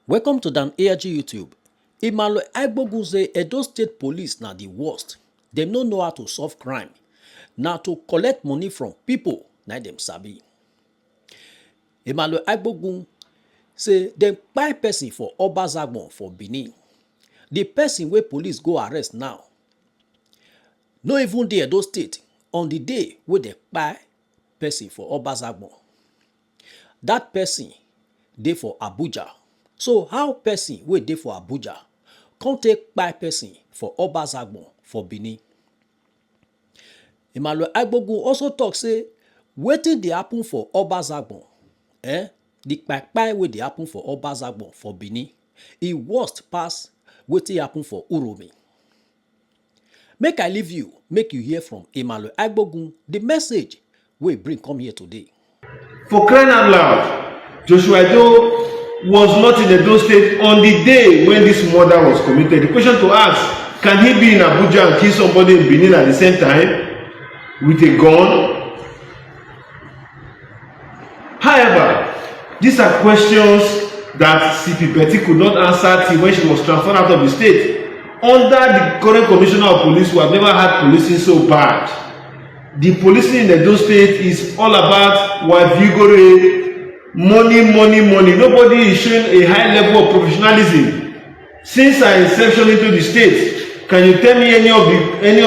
Welcome to Dan ARG YouTube. Emmanuel Agbogun say Edo State Police na the worst. Dem no know how to solve crime. Na to collect money from people na dem sabi. Emmanuel Agbogun say dem kpai person for OBAZAGBON for Benin. The person wey police go arrest now no even dey Edo State on the day wey dem kpai person for OBAZAGBON. That person dey for Abuja. So how person wey dey for Abuja come take kpai person for OBAZAGBON for Benin? Emmanuel Agbogun also talk say wetin dey happen for OBAZAGBON, the kpai wey dey happen for OBAZAGBON for Benin, e worst pass wetin happen for UROMI. Make I leave you, make you hear from Emmanuel Agbogun the message wey bring come here today. For crying out loud, Joshua Edo was not in Edo State on the day when this murder was committed. The question to ask, can he be in Abuja and kill somebody in Benin at the same time with a gun? However, these are questions that CP Betty could not answer till when she was transferred out of the state. Under the current commissioner of police, we have never had policing so bad. The policing in Edo State is all about wavigore, money. Nobody is showing a high level of professionalism. Since her inception into the state, can you tell me any of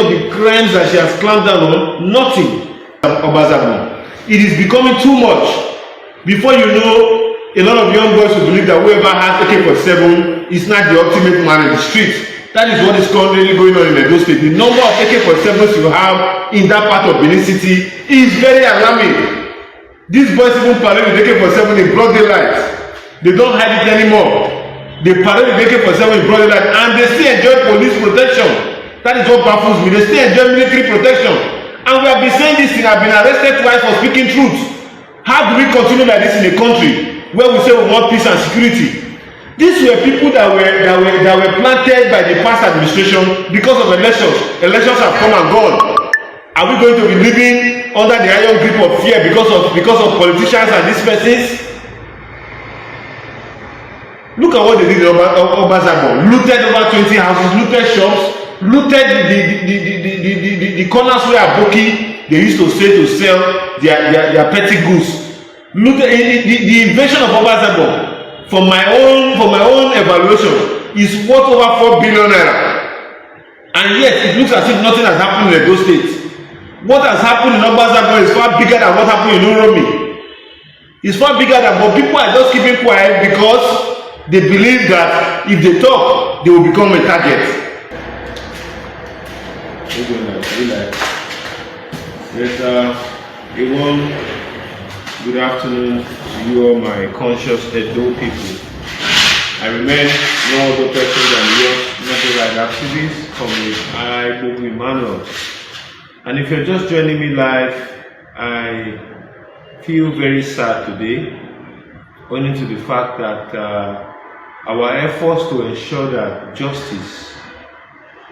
the crimes that she has clamped down on? Nothing. OBAZAGBON. It is becoming too much. Before you know, a lot of young boys will believe that whoever has AK-47 is not the ultimate man in the street. That is what is currently going on in Edo State. The number of AK-47s you have in that part of Benin City is very alarming. These boys even parade with AK-47 in broad daylight. They don't hide it anymore. They parade with AK-47 in broad daylight and they still enjoy police protection. That is what baffles me. They still enjoy military protection. And we have been saying this thing. I've been arrested twice for speaking truth. How do we continue like this in a country where we say we want peace and security? These were people that were planted by the past administration because of elections. Elections have come and gone. Are we going to be living under the iron grip of fear because of politicians and these persons? Look at what they did in OBAZAGBON. Looted over 20 houses, looted shops, looted the corners where Aboki they used to stay to sell their petty goods. Looted the invasion of OBAZAGBON. For my own evaluation, is worth over 4 billion naira, and yet it looks as if nothing has happened in Edo State. What has happened in OBAZAGBON is far bigger than what happened in UROMI. It's far bigger than, but people are just keeping quiet because they believe that if they talk, they will become a target. Yes, everyone. Good afternoon to you all, my conscious Edo people. I remain no other person than yours, mental right activist, from Emmanuel. And if you're just joining me live, I feel very sad today, owing to the fact that our efforts to ensure that justice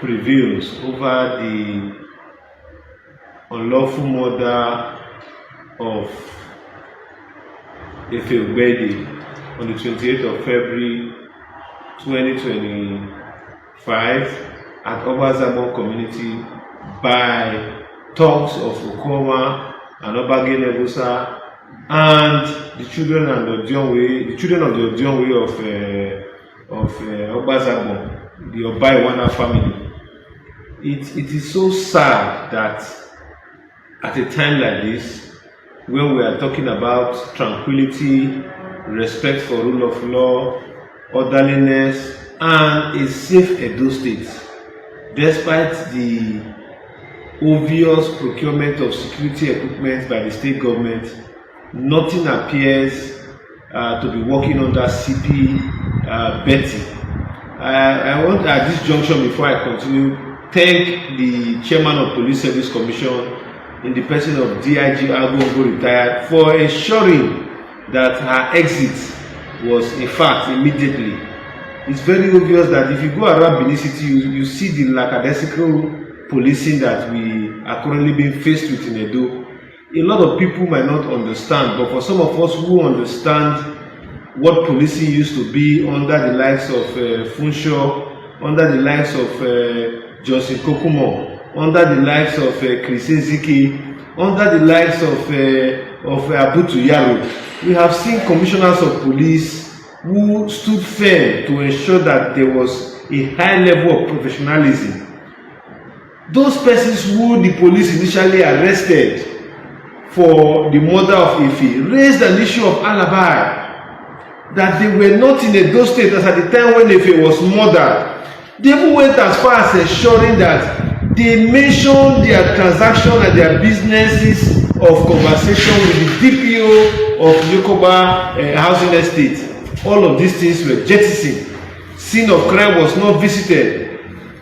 prevails over the unlawful murder of Efe Ogbeide on the 28th of February 2025 at OBAZAGBON community by thugs of Okoma and Obage Nebusa and the children of the Odionwe of OBAZAGBON, the Obaiwana family. It is so sad that at a time like this, when we are talking about tranquility, respect for rule of law, orderliness, and a safe Edo State, despite the obvious procurement of security equipment by the state government, nothing appears to be working under CP Betty. I want at this junction, before I continue, thank the chairman of Police Service Commission in the person of DIG Agbogun retired for ensuring that her exit was in fact immediately. It's very obvious that if you go around Benin City, you see the lackadaisical policing that we are currently being faced with in Edo. A lot of people might not understand, but for some of us who understand what policing used to be under the likes of Funsho, under the likes of Johnson Kokumo, under the likes of Chris Ezeki, under the likes of Abutu Yaro. We have seen commissioners of police who stood firm to ensure that there was a high level of professionalism. Those persons who the police initially arrested for the murder of Efe raised an issue of alibi, that they were not in Edo State as at the time when Efe was murdered. They even went as far as ensuring that they mentioned their transaction and their businesses of conversation with the DPO of Yokoba Housing Estate. All of these things were jettisoned. Scene of crime was not visited.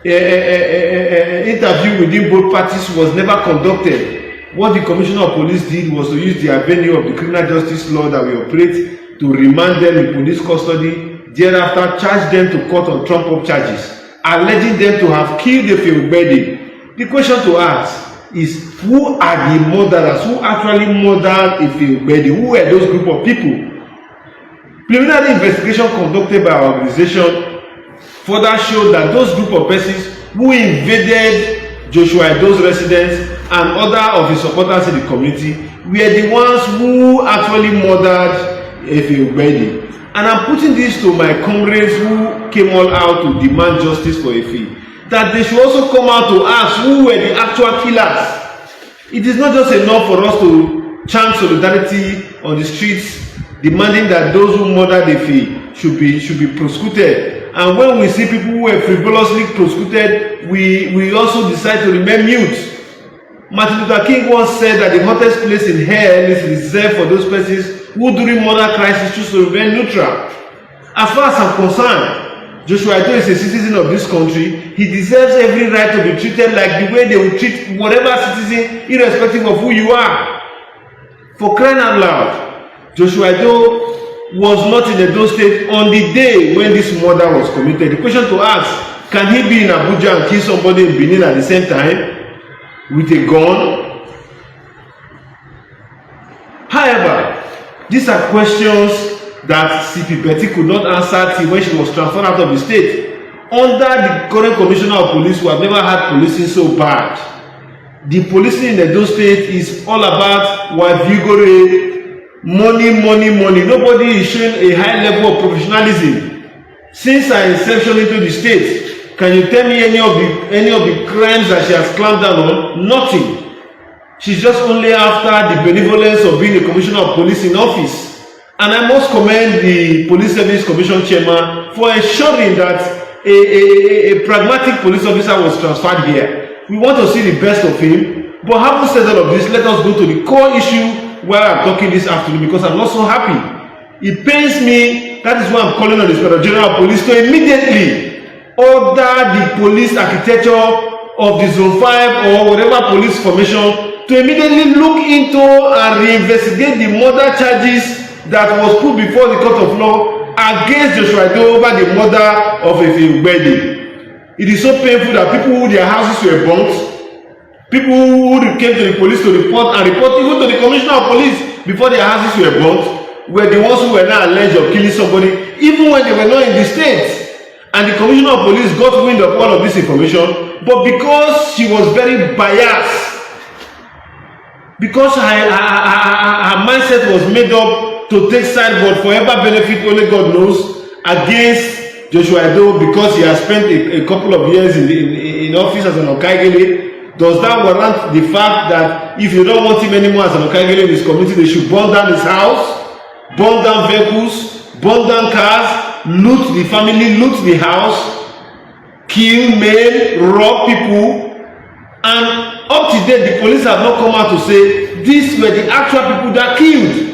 Interview within both parties was never conducted. What the Commissioner of Police did was to use the avenue of the criminal justice law that we operate to remand them in police custody, thereafter charge them to court on trump-up charges, alleging them to have killed Efe Ogbeide. The question to ask is, who are the murderers? Who actually murdered Efe Ogbeide? Who were those group of people? Preliminary investigation conducted by our organization further showed that those group of persons who invaded Joshua Edo's residence and other of his supporters in the community were the ones who actually murdered Efe Ogbeide. And I'm putting this to my comrades who came all out to demand justice for Efe, that they should also come out to ask who were the actual killers. It is not just enough for us to chant solidarity on the streets demanding that those who murdered Efe should be prosecuted. And when we see people who were frivolously prosecuted, we also decide to remain mute. Martin Luther King once said that the hottest place in hell is reserved for those persons who during murder crisis choose to remain neutral. As far as I'm concerned, Joshua Edo is a citizen of this country. He deserves every right to be treated like the way they will treat whatever citizen, irrespective of who you are. For crying out loud, Joshua Edo was not in Edo State on the day when this murder was committed. The question to ask, can he be in Abuja and kill somebody in Benin at the same time with a gun? However, these are questions that CP Betty could not answer till when she was transferred out of the state. Under the current commissioner of police, who have never had policing so bad, the policing in Edo State is all about vigore, money. Nobody is showing a high level of professionalism. Since her inception into the state, can you tell me any of the crimes that she has clamped down on? Nothing. She's just only after the benevolence of being a commissioner of police in office. And I must commend the Police Service Commission chairman for ensuring that a pragmatic police officer was transferred here. We want to see the best of him. But having said all of this, let us go to the core issue where I'm talking this afternoon, because I'm not so happy. It pains me. That is why I'm calling on the Inspector General of Police to immediately order the police architecture of the Zone 5 or whatever police formation to immediately look into and reinvestigate the murder charges that was put before the court of law against Joshua Edo over the murder of Efe Ogbeide. It is so painful that people who their houses were burnt, people who came to the police to report even to the commissioner of police before their houses were burnt, were the ones who were now alleged of killing somebody even when they were not in the state. And the commissioner of police got wind of all of this information, but because she was very biased, because her mindset was made up to take side but forever benefit only God knows against Joshua Edo because he has spent a couple of years in office as an Okaigele, does that warrant the fact that if you don't want him anymore as an Okaigele in his community, they should burn down his house, burn down vehicles, burn down cars, loot the family, loot the house, kill, maim, rob people? And up to date, the police have not come out to say these were the actual people that killed.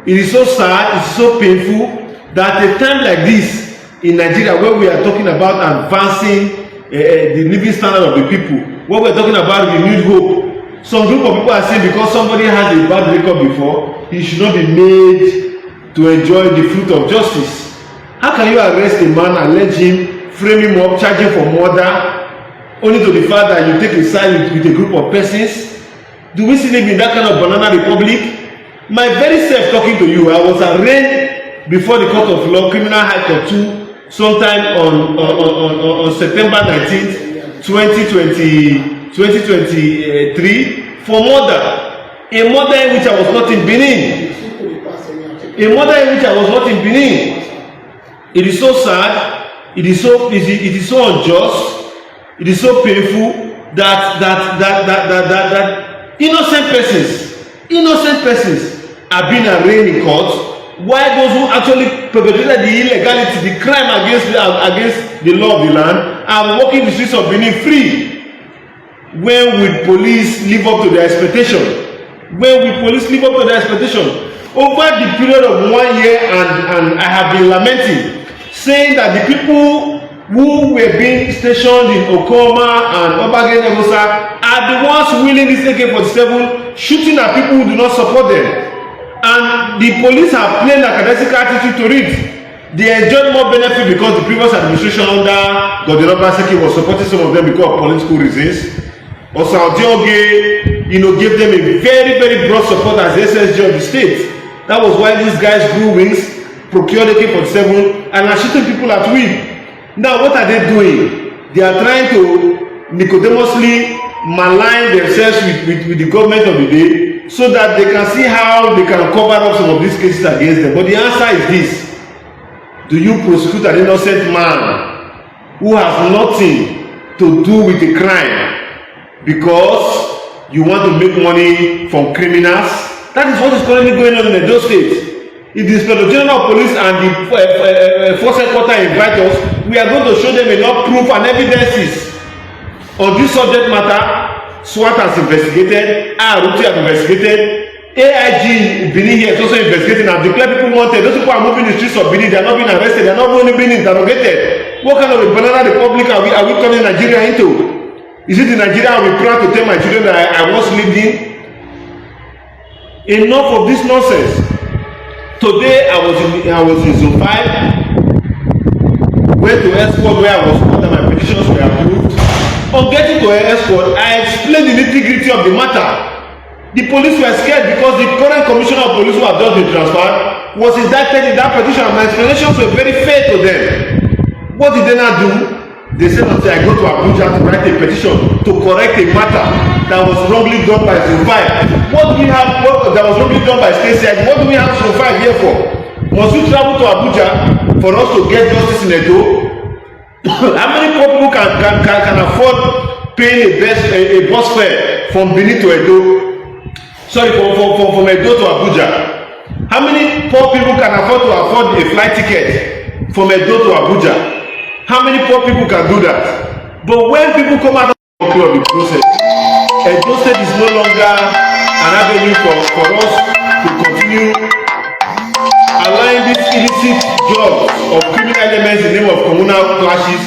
It is so sad, it is so painful that at a time like this in Nigeria, where we are talking about advancing the living standard of the people, where we are talking about renewed hope, some group of people are saying because somebody has a bad record before, he should not be made to enjoy the fruit of justice. How can you arrest a man, allege him, frame him up, charge him for murder, only to the fact that you take a side with a group of persons? Do we still live in that kind of banana republic? My very self talking to you, I was arraigned before the court of law, Criminal High Court 2, sometime on September 19th, 2023 for murder. A murder in which I was not in Benin. A murder in which I was not in Benin. It is so sad. It is so unjust. It is so painful that innocent persons are being arraigned in court, while those who actually perpetrated the illegality, the crime against the law of the land, are walking the streets of Benin free. When will police live up to their expectation? When will police live up to their expectation? Over the period of 1 year, and I have been lamenting, saying that the people who were being stationed in Okoma and OBAZAGBON are the ones wielding this AK-47, shooting at people who do not support them. And the police have plain lackadaisical attitude to it. They enjoyed more benefit because the previous administration under Godwin Obaseki was supporting some of them because of political reasons. Also, Odioge, gave them a very, very broad support as the SSG of the state. That was why these guys grew wings, procured AK-47, and are shooting people at will. Now, what are they doing? They are trying to nicodemously malign themselves with the government of the day, so that they can see how they can cover up some of these cases against them. But the answer is this: do you prosecute an innocent man who has nothing to do with a crime because you want to make money from criminals? That is what is currently going on in Edo State. If the Inspector General of Police and the Force Headquarters invite us, we are going to show them enough proof and evidences on this subject matter. SWAT has investigated, IROT has investigated, AIG Benin here is also investigating and declare people wanted. Those people are moving the streets of Benin, they are not being arrested, they are not only being interrogated. What kind of a banana republic are we turning Nigeria into? Is it the Nigeria I will proud to tell my children that I once lived in? Enough of this nonsense. Today I was in Zone 5, went to Escort where I was told that my petitions were approved. On getting to Escort, I explained the nitty-gritty of the matter. The police were scared because the current commissioner of police who had just been transferred was indicted in that petition, and my explanations were very fair to them. What did they not do? They said until I go to Abuja to write a petition to correct a matter that was wrongly done by Zone 5. What do we have that was wrongly done by State Side? What do we have Zone 5 here for? Must we travel to Abuja for us to get justice in Edo? How many poor people can afford paying a bus fare from Benin to Edo? Sorry, from Edo to Abuja. How many poor people can afford a flight ticket from Edo to Abuja? How many poor people can do that? But when people come out of the process, Edo State is no longer an avenue for us to continue allowing these illicit jobs of criminal elements in the name of communal clashes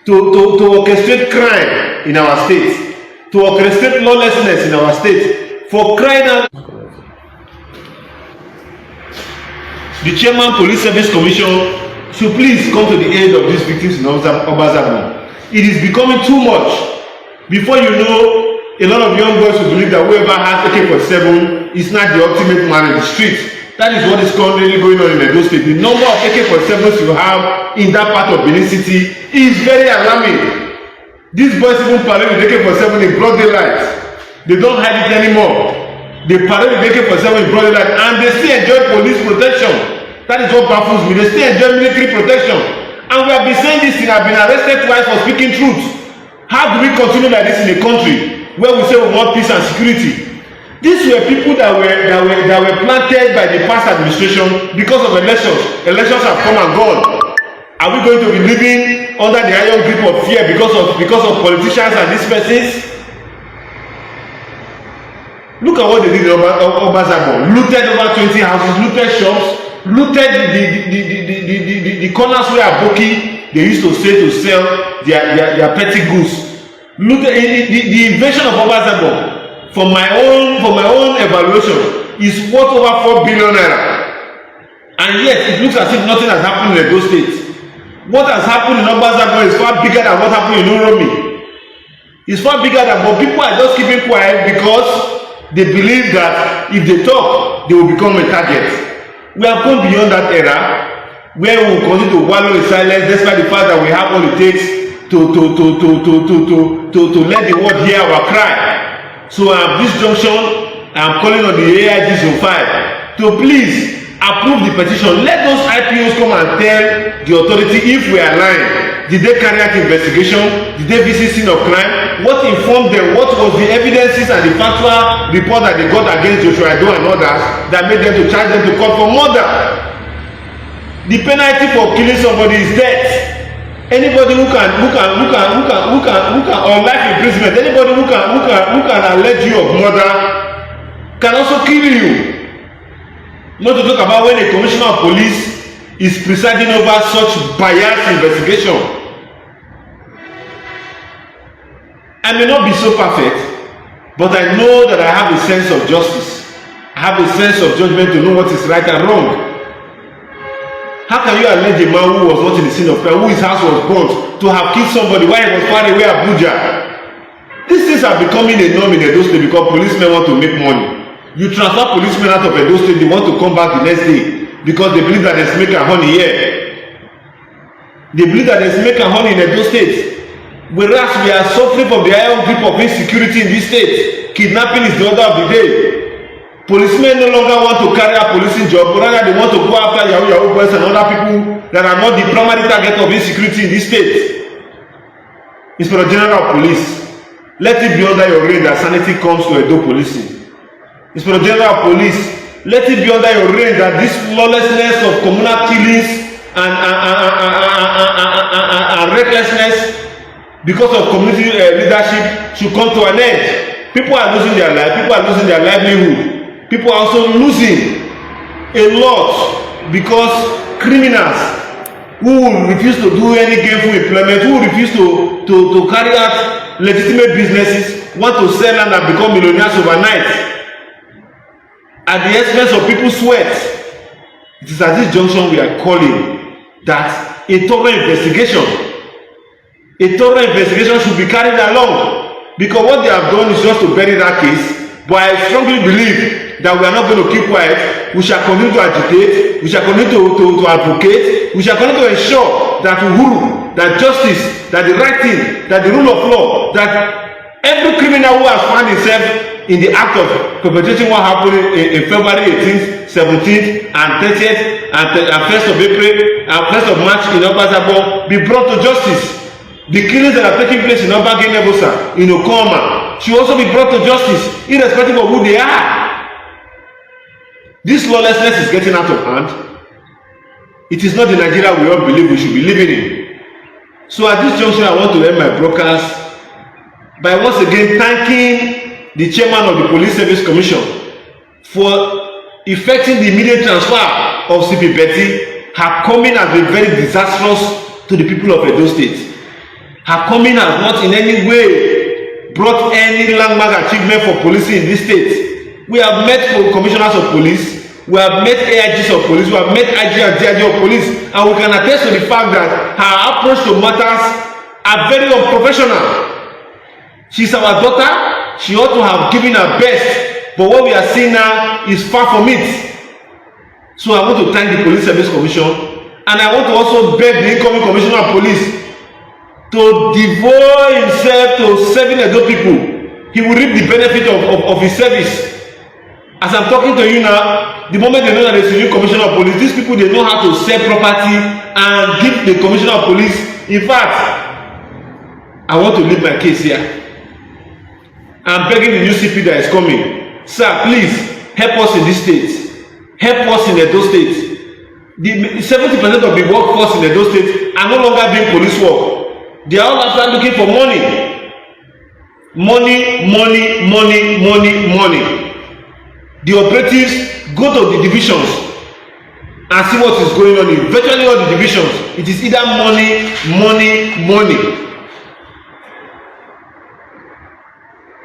to orchestrate crime in our state, to orchestrate lawlessness in our state. For crying out, the Chairman Police Service Commission should please come to the aid of these victims in OBAZAGBON. It is becoming too much. Before you know, a lot of young boys will believe that whoever has AK-47 is not the ultimate man in the street. That is what is currently going on in Edo State. The number of AK-47s you have in that part of Benin City is very alarming. These boys even parade with AK-47 in broad daylight. They don't hide it anymore. They parade with AK-47 in broad daylight, and they still enjoy police protection. That is what baffles me. They still enjoy military protection. And we have been saying this thing. I've been arrested twice for speaking truth. How do we continue like this in a country where we say we want peace and security? These were people that were planted by the past administration because of elections. Elections have come and gone. Are we going to be living under the iron grip of fear because of politicians and these persons? Look at what they did in OBAZAGBON. Looted over 20 houses, looted shops, looted the corners where Aboki they used to stay to sell their petty goods. Looted the invasion of OBAZAGBON. For my own evaluation, is worth over 4 billion naira, and yet it looks as if nothing has happened in Edo State. What has happened in OBAZAGBON is far bigger than what happened in UROMI. It's far bigger than, but people are just keeping quiet because they believe that if they talk, they will become a target. We have gone beyond that era. where we will continue to wallow in silence despite the fact that we have all it takes to let the world hear our cry. So at this junction, I am calling on the AIG Zone 5 to please approve the petition. Let those IPOs come and tell the authority if we are lying. Did they carry out investigation? Did they visit scene of crime? What informed them? What was the evidences and the factual report that they got against Joshua Edo and others that made them to charge them to court for murder? The penalty for killing somebody is death. Anybody who can or life imprisonment, anybody who can allege you of murder can also kill you. Not to talk about when a commissioner of police is presiding over such biased investigation. I may not be so perfect, but I know that I have a sense of justice. I have a sense of judgment to know what is right and wrong. How can you allege a man who was not in the scene of crime, whose house was burnt, to have killed somebody while he was far away at Abuja? These things are becoming a norm in Edo State because policemen want to make money. You transfer policemen out of Edo State, they want to come back the next day because they believe that there's milk and honey here. They believe that there's milk and honey in Edo State. Whereas we are suffering from the iron grip of insecurity in this state. Kidnapping is the order of the day. Policemen no longer want to carry out policing job, but rather they want to go after Yahoo boys and other people that are not the primary target of insecurity in this state. Inspector General of Police, let it be under your reign that sanity comes to Edo policing. Inspector General of Police, let it be under your reign that this lawlessness of communal killings and recklessness because of community leadership should come to an end. People are losing their life, people are losing their livelihood, people are also losing a lot because criminals who refuse to do any gainful employment, who refuse to carry out legitimate businesses, want to sell land and become millionaires overnight at the expense of people's sweat. It is at this junction we are calling that a thorough investigation should be carried along, because what they have done is just to bury that case. But I strongly believe that we are not going to keep quiet. We shall continue to agitate, we shall continue to advocate, we shall continue to ensure that uhuru, that justice, that the right thing, that the rule of law, that every criminal who has found himself in the act of perpetrating what happened in February 18th, 17th and 30th and 1st of April and 1st of March in OBAZAGBON be brought to justice. The killings that are taking place in Obage Nebusa, in Okoma, should also be brought to justice, irrespective of who they are. This lawlessness is getting out of hand. It is not the Nigeria we all believe we should be living in. So at this junction, I want to end my broadcast by once again thanking the chairman of the Police Service Commission for effecting the immediate transfer of CP Betty. Her coming has been very disastrous to the people of Edo State. Her coming has not in any way brought any landmark achievement for policing in this state. We have met commissioners of police, we have met AIGs of police, we have met IG and DIG of police, and we can attest to the fact that her approach to matters are very unprofessional. She's our daughter, she ought to have given her best, but what we are seeing now is far from it. So I want to thank the Police Service Commission, and I want to also beg the incoming Commissioner of Police to devote himself to serving Edo people. He will reap the benefit of his service. As I'm talking to you now, the moment they know that there's a new commissioner of police, these people, they know how to sell property and give the commissioner of police. In fact, I want to leave my case here. I'm begging the new CP that is coming, sir, please help us in this state. Help us in Edo State. The 70% of the workforce in Edo State are no longer doing police work. They are all after looking for money. Money. The operatives go to the divisions and see what is going on in virtually all the divisions. It is either money.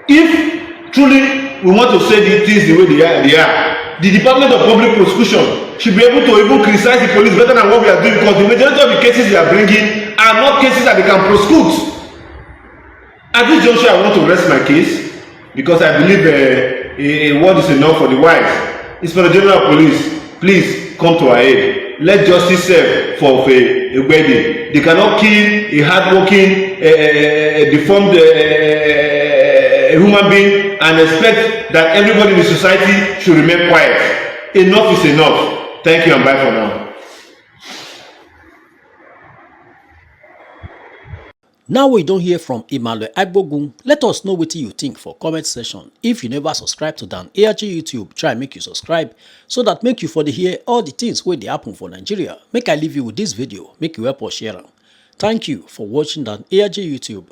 If truly we want to say the things the way they are, the Department of Public Prosecution should be able to even criticize the police better than what we are doing, because the majority of the cases they are bringing are not cases that they can prosecute. At this juncture, I want to rest my case because I believe a word is enough for the wise. Inspector General of Police, please come to our aid. let justice serve for Efe Ogbeide. They cannot kill a hardworking, deformed human being and expect that everybody in the society should remain quiet. Enough is enough. Thank you and bye for now. Now we don't hear from Efe Ogbeide. Let us know what you think for comment section. If you never subscribe to Dan ARG YouTube, try make you subscribe so that make you for the hear all the things wey dey happen for Nigeria. Make I leave you with this video, make you help us share am. Thank you for watching Dan ARG YouTube.